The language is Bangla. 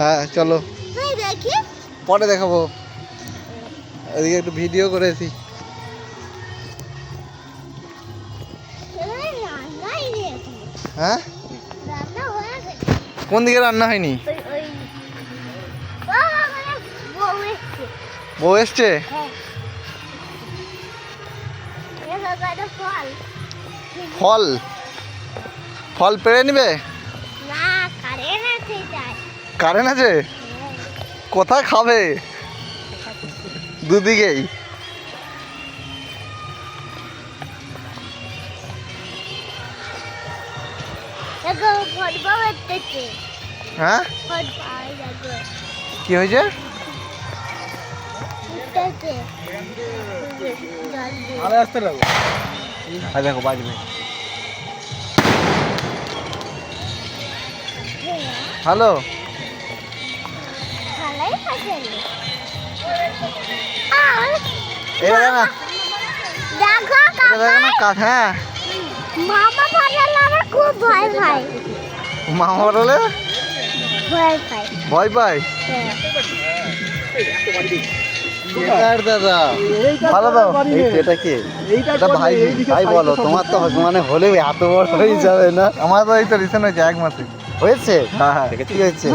হ্যাঁ চলো দেখি পরে দেখাবো, এদিকে একটু ভিডিও করেছি। হ্যাঁ কোন দিকে রান্না হয়নি? বউ এসছে? ফল ফল পেড়ে নিবে? কারেন্ট আছে? কোথায় খাবে? দুদিকেই। হ্যাঁ কি হয়েছে? দেখো বাজবে। হ্যালো এটা দেখ না, এটা দেখ না কাঠ। হ্যাঁ মামা পাঠালে আমার খুব ভয় পাই। মামা বলে ভয় পাই। দাদা ভালো তো। এটা কি? এটা ভাই ভাই বলো, তোমার তো মানে হলেও এত বড় হয়ে যাবে না? আমার তো এই তো রিসেন্ট হয়েছে, 1 মাসে হয়েছে। হ্যাঁ হ্যাঁ কি হয়েছে?